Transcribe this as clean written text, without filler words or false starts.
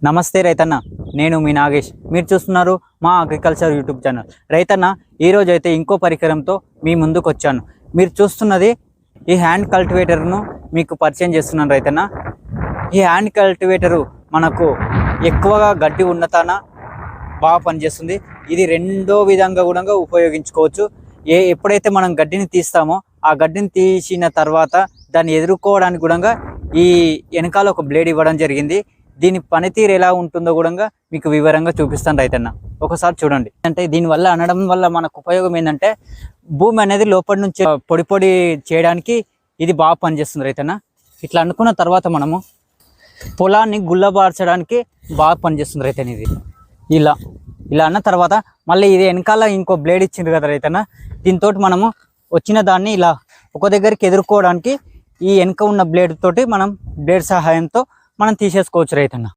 నమస్తే రైతన్న, నేను మీ నాగేష్. మీరు చూస్తున్నారు మా అగ్రికల్చర్ యూట్యూబ్ ఛానల్. రైతన్న, ఈరోజు అయితే ఇంకో పరికరంతో మీ ముందుకు వచ్చాను. మీరు చూస్తున్నది ఈ హ్యాండ్ కల్టివేటర్ను మీకు పరిచయం చేస్తున్నాను రైతన్న. ఈ హ్యాండ్ కల్టివేటరు మనకు ఎక్కువగా గడ్డి ఉన్నతాన బాగా పనిచేస్తుంది. ఇది రెండో విధంగా కూడా ఉపయోగించుకోవచ్చు. ఎప్పుడైతే మనం గడ్డిని తీస్తామో ఆ గడ్డిని తీసిన తర్వాత దాన్ని ఎదుర్కోవడానికి కూడా ఈ వెనకాల ఒక బ్లేడ్ ఇవ్వడం జరిగింది. దీని పనితీరు ఎలా ఉంటుందో కూడా మీకు వివరంగా చూపిస్తాను రైతన్న. ఒకసారి చూడండి. అంటే దీనివల్ల అనడం వల్ల మనకు ఉపయోగం ఏంటంటే భూమి అనేది లోపలి నుంచి పొడి పొడి చేయడానికి ఇది బాగా పనిచేస్తుంది రైతన్న. ఇట్లా అనుకున్న తర్వాత మనము పొలాన్ని గుల్లబార్చడానికి బాగా పనిచేస్తుంది రైతన్న. ఇది ఇలా ఇలా అన్న తర్వాత మళ్ళీ ఇది వెనకాల ఇంకో బ్లేడ్ ఇచ్చింది కదా రైతన్న. దీంతో మనము వచ్చిన దాన్ని ఇలా ఒక దగ్గరికి ఎదుర్కోవడానికి ఈ వెనక ఉన్న బ్లేడ్ తోటి బ్లేడ్ సహాయంతో మనం తీసేసుకోవచ్చు రైతన్న.